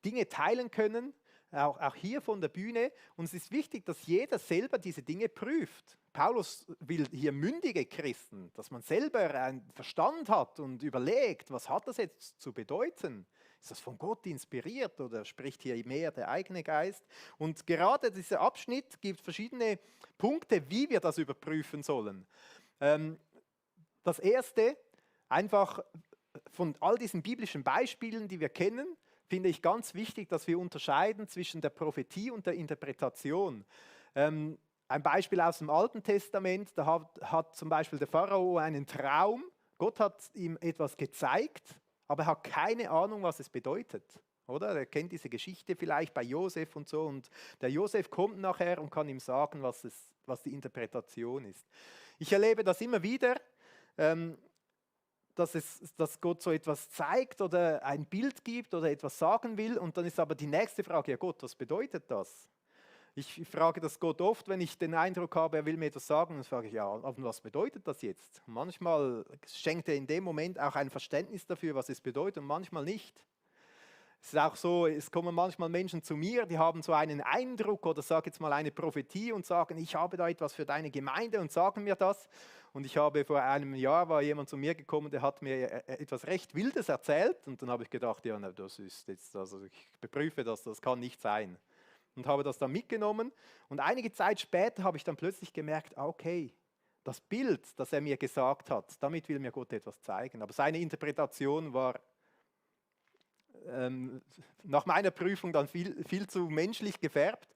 Dinge teilen können, auch hier von der Bühne. Und es ist wichtig, dass jeder selber diese Dinge prüft. Paulus will hier mündige Christen, dass man selber einen Verstand hat und überlegt, was hat das jetzt zu bedeuten? Ist das von Gott inspiriert oder spricht hier mehr der eigene Geist? Und gerade dieser Abschnitt gibt verschiedene Punkte, wie wir das überprüfen sollen. Das erste, einfach von all diesen biblischen Beispielen, die wir kennen, finde ich ganz wichtig, dass wir unterscheiden zwischen der Prophetie und der Interpretation. Ein Beispiel aus dem Alten Testament, da hat zum Beispiel der Pharao einen Traum, Gott hat ihm etwas gezeigt, aber er hat keine Ahnung, was es bedeutet. Oder? Er kennt diese Geschichte vielleicht bei Josef und so, und der Josef kommt nachher und kann ihm sagen, was die Interpretation ist. Ich erlebe das immer wieder, dass Gott so etwas zeigt oder ein Bild gibt oder etwas sagen will, und dann ist aber die nächste Frage, ja Gott, was bedeutet das? Ich frage das Gott oft, wenn ich den Eindruck habe, er will mir etwas sagen, dann frage ich, ja, aber was bedeutet das jetzt? Und manchmal schenkt er in dem Moment auch ein Verständnis dafür, was es bedeutet, und manchmal nicht. Es ist auch so, es kommen manchmal Menschen zu mir, die haben so einen Eindruck oder sag jetzt mal eine Prophetie und sagen, ich habe da etwas für deine Gemeinde und sagen mir das. Und ich habe vor einem Jahr, war jemand zu mir gekommen, der hat mir etwas recht Wildes erzählt und dann habe ich gedacht, ja, na, das ist jetzt, also ich beprüfe das, das kann nicht sein. Und habe das dann mitgenommen und einige Zeit später habe ich dann plötzlich gemerkt, okay, das Bild, das er mir gesagt hat, damit will mir Gott etwas zeigen. Aber seine Interpretation war nach meiner Prüfung dann viel zu menschlich gefärbt,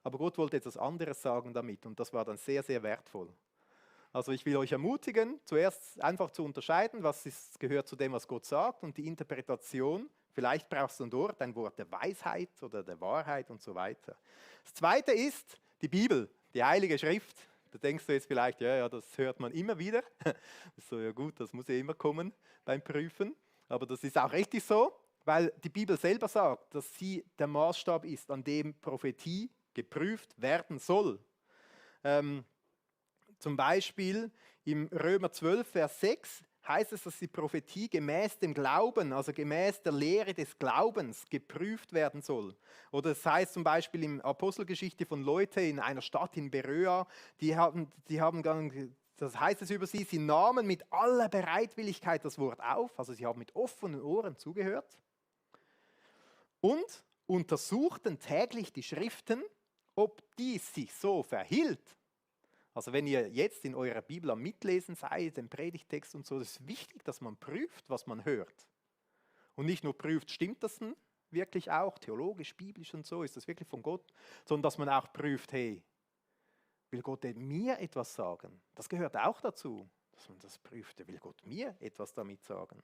aber Gott wollte etwas anderes sagen damit und das war dann sehr, sehr wertvoll. Also ich will euch ermutigen, zuerst einfach zu unterscheiden, gehört zu dem, was Gott sagt und die Interpretation. Vielleicht brauchst du dort ein Wort der Weisheit oder der Wahrheit und so weiter. Das Zweite ist die Bibel, die Heilige Schrift. Da denkst du jetzt vielleicht, ja, das hört man immer wieder. Das ist so, ja gut, das muss ja immer kommen beim Prüfen. Aber das ist auch richtig so, weil die Bibel selber sagt, dass sie der Maßstab ist, an dem Prophetie geprüft werden soll. Zum Beispiel im Römer 12, Vers 6 heißt es, dass die Prophetie gemäß dem Glauben, also gemäß der Lehre des Glaubens geprüft werden soll. Oder es heißt zum Beispiel in Apostelgeschichte von Leute in einer Stadt in Beröa, die haben dann, das heißt es über sie, sie nahmen mit aller Bereitwilligkeit das Wort auf, also sie haben mit offenen Ohren zugehört und untersuchten täglich die Schriften, ob dies sich so verhielt. Also wenn ihr jetzt in eurer Bibel am Mitlesen seid, den Predigtext und so, ist es wichtig, dass man prüft, was man hört. Und nicht nur prüft, stimmt das denn wirklich auch, theologisch, biblisch und so, ist das wirklich von Gott, sondern dass man auch prüft, hey, will Gott mir etwas sagen? Das gehört auch dazu, dass man das prüft, will Gott mir etwas damit sagen?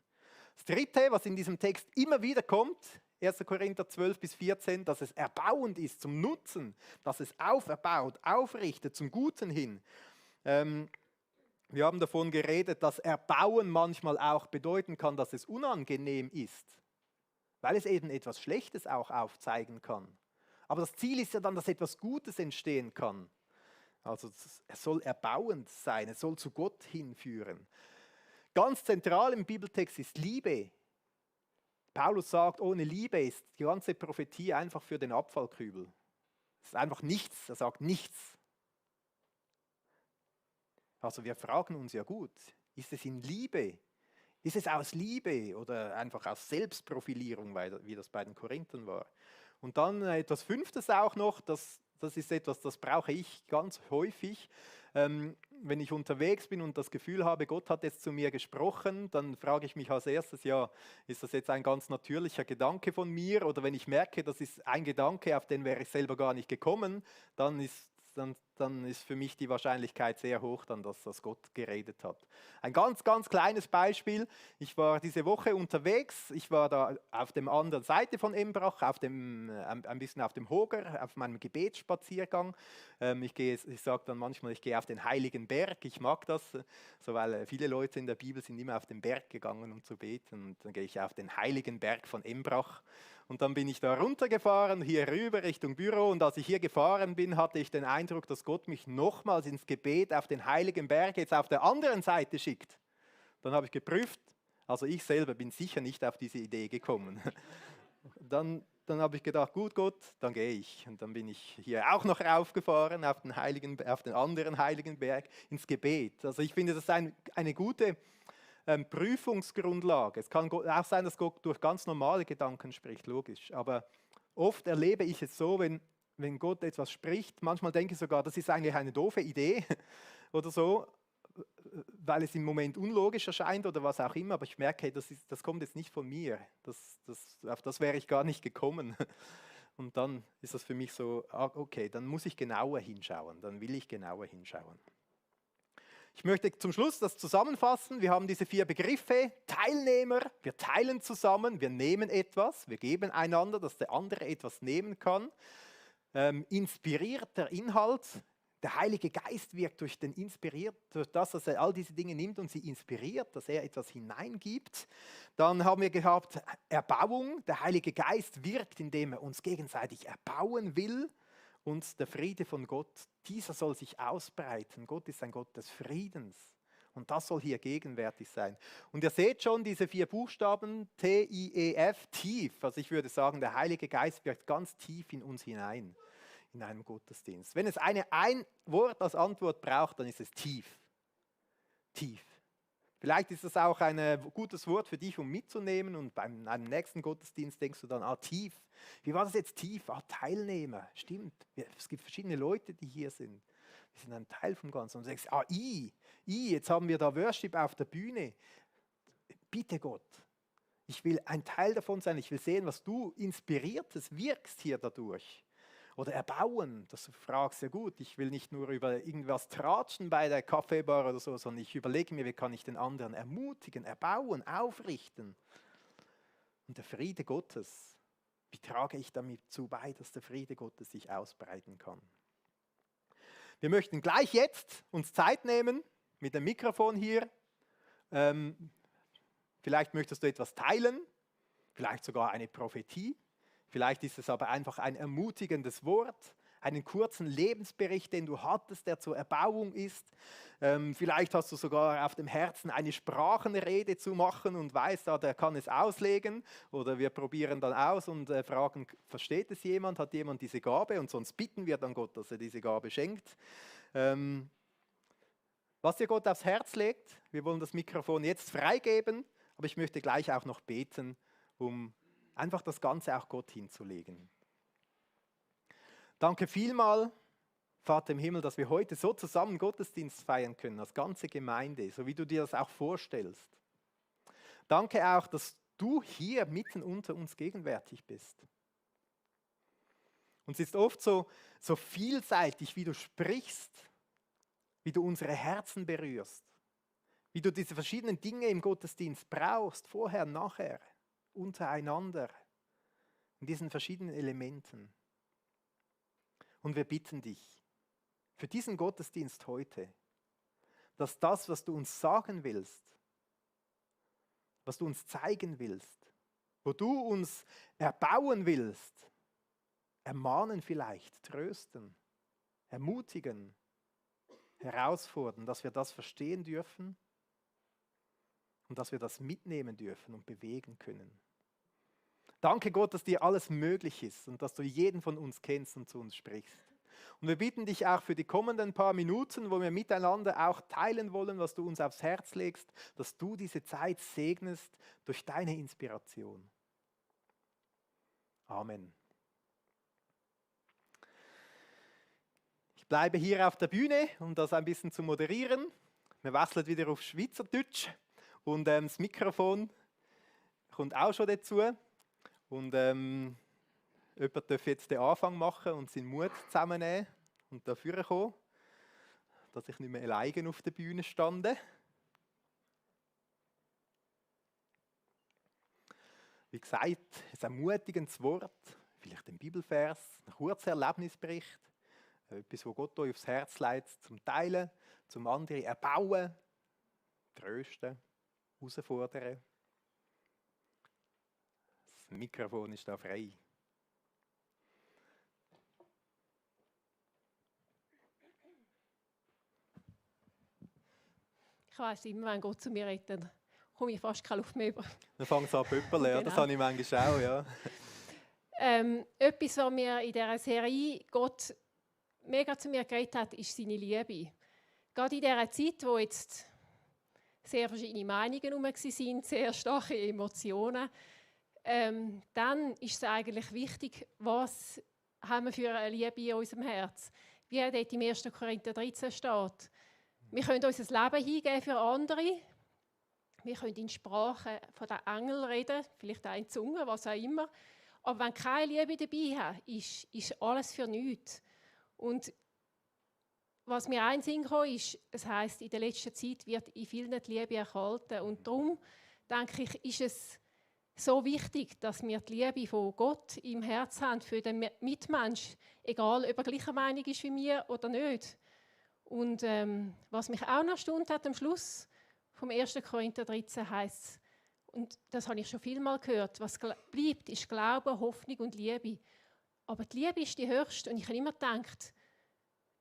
Das Dritte, was in diesem Text immer wieder kommt, 1. Korinther 12 bis 14, dass es erbauend ist zum Nutzen, dass es auferbaut, aufrichtet zum Guten hin. Wir haben davon geredet, dass Erbauen manchmal auch bedeuten kann, dass es unangenehm ist, weil es eben etwas Schlechtes auch aufzeigen kann. Aber das Ziel ist ja dann, dass etwas Gutes entstehen kann. Also es soll erbauend sein, es soll zu Gott hinführen. Ganz zentral im Bibeltext ist Liebe. Paulus sagt, ohne Liebe ist die ganze Prophetie einfach für den Abfallkübel. Es ist einfach nichts, er sagt nichts. Also wir fragen uns ja gut, ist es in Liebe? Ist es aus Liebe oder einfach aus Selbstprofilierung, wie das bei den Korinthern war? Und dann etwas Fünftes auch noch, das ist etwas, das brauche ich ganz häufig. Wenn ich unterwegs bin und das Gefühl habe, Gott hat jetzt zu mir gesprochen, dann frage ich mich als erstes, ja, ist das jetzt ein ganz natürlicher Gedanke von mir? Oder wenn ich merke, das ist ein Gedanke, auf den wäre ich selber gar nicht gekommen, dann ist für mich die Wahrscheinlichkeit sehr hoch, dass das Gott geredet hat. Ein ganz, ganz kleines Beispiel. Ich war diese Woche unterwegs. Ich war da auf der anderen Seite von Embrach, ein bisschen auf dem Hoger, auf meinem Gebetsspaziergang. Ich sage dann manchmal, ich gehe auf den Heiligen Berg. Ich mag das, so, weil viele Leute in der Bibel sind immer auf den Berg gegangen, um zu beten. Und dann gehe ich auf den Heiligen Berg von Embrach. Und dann bin ich da runtergefahren, hier rüber Richtung Büro. Und als ich hier gefahren bin, hatte ich den Eindruck, dass Gott mich nochmals ins Gebet auf den Heiligen Berg jetzt auf der anderen Seite schickt. Dann habe ich geprüft, also ich selber bin sicher nicht auf diese Idee gekommen. Dann habe ich gedacht, gut Gott, dann gehe ich. Und dann bin ich hier auch noch raufgefahren auf den anderen Heiligen Berg ins Gebet. Also ich finde, das ist eine gute Prüfungsgrundlage. Es kann auch sein, dass Gott durch ganz normale Gedanken spricht, logisch. Aber oft erlebe ich es so, wenn Gott etwas spricht, manchmal denke ich sogar, das ist eigentlich eine doofe Idee oder so, weil es im Moment unlogisch erscheint oder was auch immer, aber ich merke, hey, das kommt jetzt nicht von mir. Auf das wäre ich gar nicht gekommen. Und dann ist das für mich so, okay, dann muss ich genauer hinschauen, dann will ich genauer hinschauen. Ich möchte zum Schluss das zusammenfassen. Wir haben diese 4 Begriffe. Teilnehmer, wir teilen zusammen, wir nehmen etwas, wir geben einander, dass der andere etwas nehmen kann. Inspirierter Inhalt. Der Heilige Geist wirkt durch das, dass er all diese Dinge nimmt und sie inspiriert, dass er etwas hineingibt. Dann haben wir gehabt Erbauung. Der Heilige Geist wirkt, indem er uns gegenseitig erbauen will. Und der Friede von Gott, dieser soll sich ausbreiten. Gott ist ein Gott des Friedens. Und das soll hier gegenwärtig sein. Und ihr seht schon diese 4 Buchstaben, T-I-E-F, tief. Also ich würde sagen, der Heilige Geist wirkt ganz tief in uns hinein, in einem Gottesdienst. Wenn es ein Wort als Antwort braucht, dann ist es tief. Tief. Vielleicht ist das auch ein gutes Wort für dich, um mitzunehmen, und beim einem nächsten Gottesdienst denkst du dann, tief. Wie war das jetzt tief? Teilnehmer, stimmt. Es gibt verschiedene Leute, die hier sind. Wir sind ein Teil vom Ganzen. Und du denkst, jetzt haben wir da Worship auf der Bühne. Bitte Gott, ich will ein Teil davon sein, ich will sehen, was du Inspiriertes wirkst hier dadurch. Oder erbauen, dass du fragst, ja gut, ich will nicht nur über irgendwas tratschen bei der Kaffeebar oder so, sondern ich überlege mir, wie kann ich den anderen ermutigen, erbauen, aufrichten. Und der Friede Gottes, wie trage ich damit zu bei, dass der Friede Gottes sich ausbreiten kann? Wir möchten gleich jetzt uns Zeit nehmen mit dem Mikrofon hier. Vielleicht möchtest du etwas teilen, vielleicht sogar eine Prophetie. Vielleicht ist es aber einfach ein ermutigendes Wort, einen kurzen Lebensbericht, den du hattest, der zur Erbauung ist. Vielleicht hast du sogar auf dem Herzen, eine Sprachenrede zu machen und weißt, der kann es auslegen. Oder wir probieren dann aus und fragen, versteht es jemand, hat jemand diese Gabe? Und sonst bitten wir dann Gott, dass er diese Gabe schenkt. Was dir Gott aufs Herz legt, wir wollen das Mikrofon jetzt freigeben, aber ich möchte gleich auch noch beten, um einfach das Ganze auch Gott hinzulegen. Danke vielmal, Vater im Himmel, dass wir heute so zusammen Gottesdienst feiern können, als ganze Gemeinde, so wie du dir das auch vorstellst. Danke auch, dass du hier mitten unter uns gegenwärtig bist. Und es ist oft so vielseitig, wie du sprichst, wie du unsere Herzen berührst, wie du diese verschiedenen Dinge im Gottesdienst brauchst, vorher, nachher, untereinander, in diesen verschiedenen Elementen. Und wir bitten dich für diesen Gottesdienst heute, dass das, was du uns sagen willst, was du uns zeigen willst, wo du uns erbauen willst, ermahnen vielleicht, trösten, ermutigen, herausfordern, dass wir das verstehen dürfen und dass wir das mitnehmen dürfen und bewegen können. Danke Gott, dass dir alles möglich ist und dass du jeden von uns kennst und zu uns sprichst. Und wir bitten dich auch für die kommenden paar Minuten, wo wir miteinander auch teilen wollen, was du uns aufs Herz legst, dass du diese Zeit segnest durch deine Inspiration. Amen. Ich bleibe hier auf der Bühne, um das ein bisschen zu moderieren. Wir wechseln wieder auf Schweizerdeutsch und das Mikrofon kommt auch schon dazu. Und jemand darf jetzt den Anfang machen und seinen Mut zusammennehmen und dafür kommen, dass ich nicht mehr alleine auf der Bühne stande. Wie gesagt, es ist ein ermutigendes Wort, vielleicht ein Bibelvers, ein kurzer Erlebnisbericht, etwas, wo Gott euch aufs Herz legt, zum Teilen, zum anderen erbauen, trösten, herausfordern. Das Mikrofon ist da frei. Ich weiss immer, wenn Gott zu mir redet, dann komme ich fast keine Luft mehr über. Dann fängt es an zu pöppeln, ja. Das habe ich manchmal auch, ja. Etwas, was mir in dieser Serie Gott mega zu mir geredet hat, ist seine Liebe. Gerade in dieser Zeit, wo jetzt sehr verschiedene Meinungen herum waren, sehr starke Emotionen, dann ist es eigentlich wichtig, was haben wir für eine Liebe in unserem Herz. Wie dort im 1. Korinther 13 steht. Wir können unser Leben hingeben für andere. Wir können in Sprachen von den Engeln reden, vielleicht auch in Zungen, was auch immer. Aber wenn keine Liebe dabei ist alles für nichts. Und was mir ein Sinn kam, ist, es heisst, in der letzten Zeit wird in vielen die Liebe erkalten. Und darum, denke ich, ist es so wichtig, dass wir die Liebe von Gott im Herzen haben für den Mitmensch, egal ob er gleicher Meinung ist wie mir oder nicht. Und was mich auch noch erstaunt hat am Schluss vom 1. Korinther 13 heisst, und das habe ich schon vielmal gehört, was bleibt, ist Glaube, Hoffnung und Liebe. Aber die Liebe ist die höchste und ich habe immer gedacht,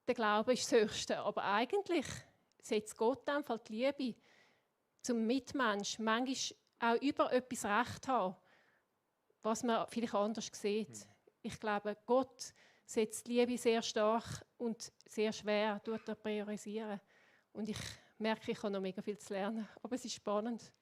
der Glaube ist das Höchste. Aber eigentlich setzt Gott einfach die Liebe zum Mitmensch manchmal auch über etwas Recht haben, was man vielleicht anders sieht. Ich glaube, Gott setzt die Liebe sehr stark und sehr schwer priorisieren. Und ich merke, ich habe noch mega viel zu lernen. Aber es ist spannend.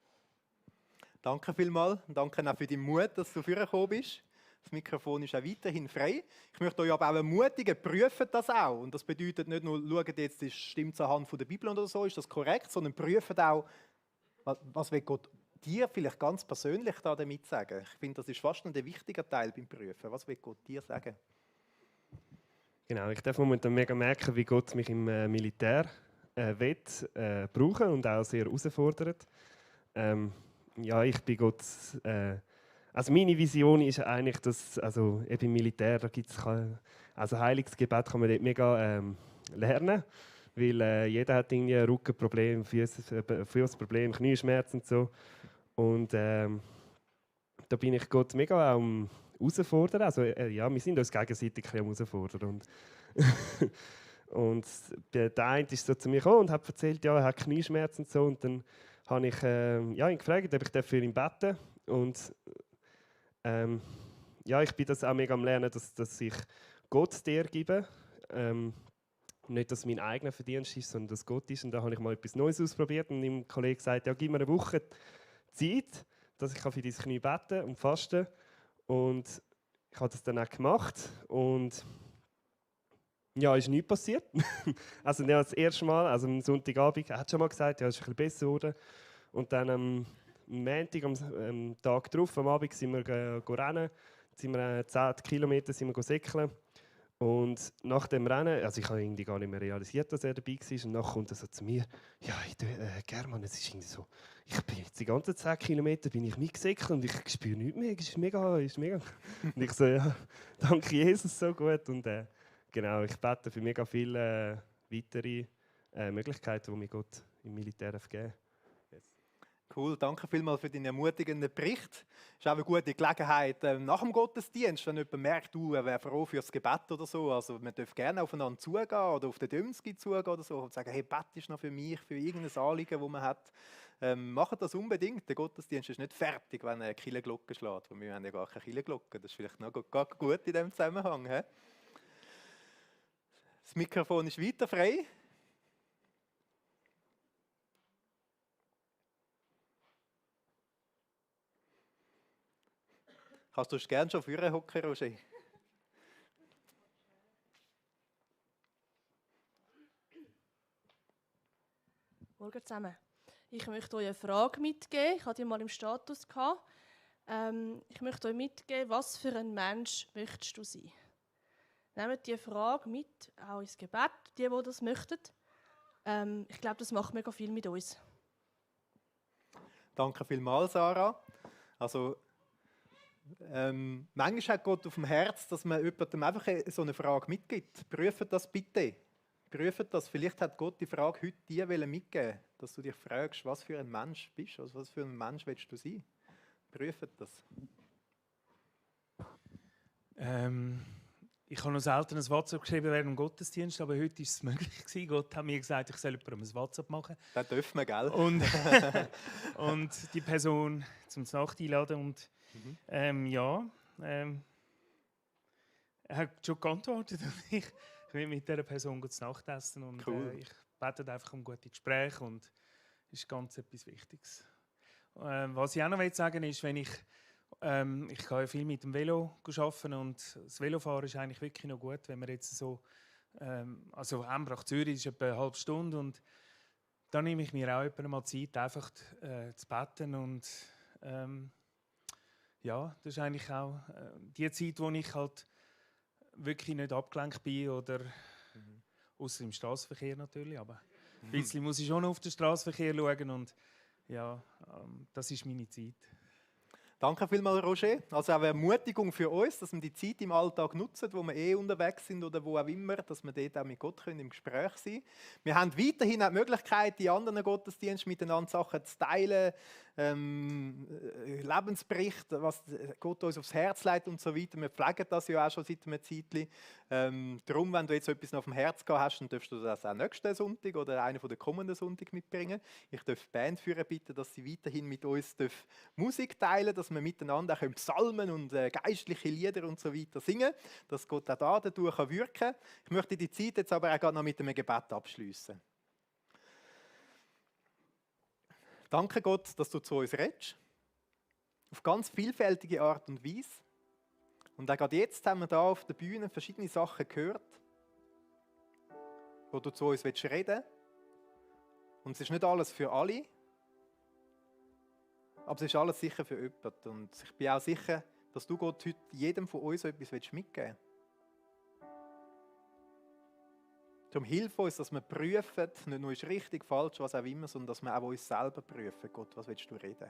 Danke vielmals und danke auch für deinen Mut, dass du vorgekommen bist. Das Mikrofon ist auch weiterhin frei. Ich möchte euch aber auch ermutigen, prüft das auch. Und das bedeutet nicht nur, schaut jetzt, stimmt es anhand der Bibel oder so, ist das korrekt, sondern prüft auch, was will Gott dir vielleicht ganz persönlich damit sagen. Ich finde, das ist fast ein wichtiger Teil beim Prüfen. Was will Gott dir sagen? Genau, ich darf momentan mega merken, wie Gott mich im Militär brauchen und auch sehr herausfordert. Ja, ich bin Gott. Also meine Vision ist eigentlich, dass eben im Militär da gibt's also Heilungsgebet kann man dort mega lernen, weil jeder hat irgendwie ein Rückenproblem, Fußproblem, Knieschmerzen und so. Und da bin ich Gott mega am herausfordern. Also ja, wir sind uns gegenseitig ein bisschen am herausfordern. Und der eine ist so zu mir gekommen und hat erzählt, ja, er hat Knieschmerzen und so. Und dann habe ich ihn gefragt, ob ich für ihn beten darf. Und ja, ich bin das auch mega am Lernen, dass ich Gott dir gebe. Nicht, dass es mein eigener Verdienst ist, sondern dass Gott ist. Und da habe ich mal etwas Neues ausprobiert und dem Kollegen gesagt, ja, gib mir eine Woche Zeit, dass ich für dein Knie beten und fasten. Und ich habe das dann auch gemacht. Und ja, ist nichts passiert. Also ja, das erste Mal, also am Sonntagabend, er hat schon mal gesagt, ja, es ist ein bisschen besser geworden. Und dann am Montag, am Tag drauf, am Abend, sind wir rennen. Sind wir 10 Kilometer säckeln. Und nach dem Rennen, also ich habe irgendwie gar nicht mehr realisiert, dass er dabei war. Und dann kommt er so zu mir, ja, German, es ist irgendwie so, ich bin jetzt die ganzen 10 Kilometer bin ich mitgesäckelt und ich spüre nichts mehr, es ist mega. Und ich so, ja, danke Jesus, so gut. Und genau, ich bete für mega viele weitere Möglichkeiten, die mir Gott im Militär geben darf. Cool, danke vielmals für deinen ermutigenden Bericht. Es ist auch eine gute Gelegenheit nach dem Gottesdienst, wenn jemand merkt, er wäre froh für das Gebet oder so. Also man darf gerne aufeinander zugehen oder auf den Dömski zugehen oder so und sagen, hey, betest noch für mich, für irgendein Anliegen, das man hat. Macht das unbedingt. Der Gottesdienst ist nicht fertig, wenn eine Kirchenglocke schlägt. Wir haben ja gar keine Kirchenglocke. Das ist vielleicht noch gut in diesem Zusammenhang. He? Das Mikrofon ist weiter frei. Kannst du gerne schon vorher hocken, Roger? Morgen zusammen. Ich möchte euch eine Frage mitgeben. Ich hatte die mal im Status. Ich möchte euch mitgeben, was für ein Mensch möchtest du sein? Nehmt diese Frage mit, auch ins Gebet, die das möchten. Ich glaube, das macht mega viel mit uns. Danke vielmals, Sarah. Also, manchmal hat Gott auf dem Herz, dass man jemandem einfach so eine Frage mitgibt. Prüft das bitte. Prüft das. Vielleicht hat Gott die Frage heute dir mitgeben, dass du dich fragst, was für ein Mensch bist, also was für ein Mensch willst du sein. Prüft das. Ich habe noch selten ein WhatsApp geschrieben während dem Gottesdienst, aber heute war es möglich gewesen. Gott hat mir gesagt, ich soll jemandem ein WhatsApp machen. Das dürfen wir, gell? Und die Person zum Nacht einladen. Und er hat schon geantwortet. Ich will mit dieser Person gut zu Nacht essen. Und cool. Ich bete einfach um gute Gespräche. Und das ist ganz etwas Wichtiges. Was ich auch noch sagen will, ist, wenn ich kann ja viel mit dem Velo arbeiten und das Velofahren ist eigentlich wirklich noch gut, wenn man jetzt so, also Embrach-Zürich ist etwa eine halbe Stunde und dann nehme ich mir auch mal Zeit, einfach zu beten und ja, das ist eigentlich auch die Zeit, wo ich halt wirklich nicht abgelenkt bin oder außer im Straßenverkehr natürlich, aber ein bisschen muss ich schon auf den Straßenverkehr schauen und ja, das ist meine Zeit. Danke vielmals, Roger. Also auch eine Ermutigung für uns, dass wir die Zeit im Alltag nutzen, wo wir unterwegs sind oder wo auch immer, dass wir dort auch mit Gott im Gespräch sein können. Wir haben weiterhin auch die Möglichkeit, in anderen Gottesdiensten miteinander Sachen zu teilen, Lebensbericht, was Gott uns aufs Herz legt und so weiter. Wir pflegen das ja auch schon seit einer Zeit. Darum, wenn du jetzt etwas noch auf dem Herz gehabt hast, dann darfst du das auch nächsten Sonntag oder einen der kommenden Sonntag mitbringen. Ich darf die Band führen bitten, dass sie weiterhin mit uns Musik teilen, dass wir miteinander auch Psalmen und geistliche Lieder und so weiter singen, dass Gott auch da dadurch wirken kann. Ich möchte die Zeit jetzt aber auch gerade noch mit einem Gebet abschließen. Danke Gott, dass du zu uns redest. Auf ganz vielfältige Art und Weise. Und auch gerade jetzt haben wir da auf der Bühne verschiedene Sachen gehört, wo du zu uns reden willst. Und es ist nicht alles für alle, aber es ist alles sicher für jemanden. Und ich bin auch sicher, dass du Gott heute jedem von uns etwas mitgeben willst. Darum hilf uns, dass wir prüfen, nicht nur ist richtig, falsch, was auch immer, sondern dass wir auch uns selber prüfen. Gott, was willst du reden?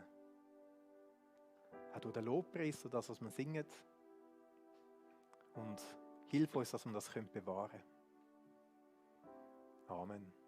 Auch durch den Lobpreis und das, was wir singen. Und hilf uns, dass wir das bewahren können. Amen.